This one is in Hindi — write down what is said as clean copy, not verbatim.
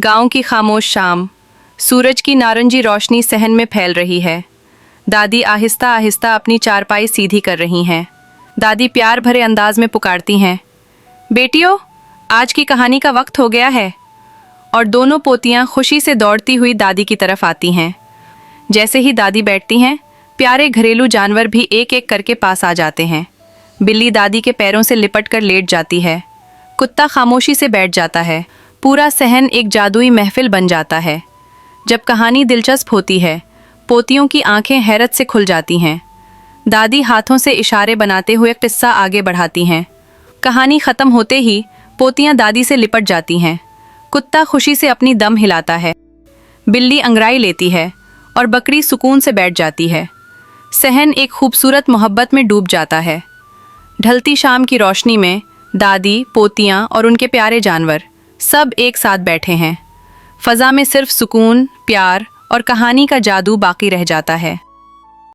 गांव की खामोश शाम, सूरज की नारंगी रोशनी सहन में फैल रही है। दादी आहिस्ता आहिस्ता अपनी चारपाई सीधी कर रही हैं। दादी प्यार भरे अंदाज में पुकारती हैं, बेटियों, आज की कहानी का वक्त हो गया है। और दोनों पोतियां खुशी से दौड़ती हुई दादी की तरफ आती हैं। जैसे ही दादी बैठती हैं, प्यारे घरेलू जानवर भी एक एक करके पास आ जाते हैं। बिल्ली दादी के पैरों से लिपट कर लेट जाती है। कुत्ता खामोशी से बैठ जाता है। पूरा सहन एक जादुई महफिल बन जाता है। जब कहानी दिलचस्प होती है, पोतियों की आंखें हैरत से खुल जाती हैं। दादी हाथों से इशारे बनाते हुए किस्सा आगे बढ़ाती हैं। कहानी ख़त्म होते ही पोतियां दादी से लिपट जाती हैं। कुत्ता खुशी से अपनी दम हिलाता है। बिल्ली अंगड़ाई लेती है और बकरी सुकून से बैठ जाती है। सहन एक खूबसूरत मोहब्बत में डूब जाता है। ढलती शाम की रोशनी में दादी, पोतियां और उनके प्यारे जानवर सब एक साथ बैठे हैं। फ़ज़ा में सिर्फ सुकून, प्यार और कहानी का जादू बाकी रह जाता है।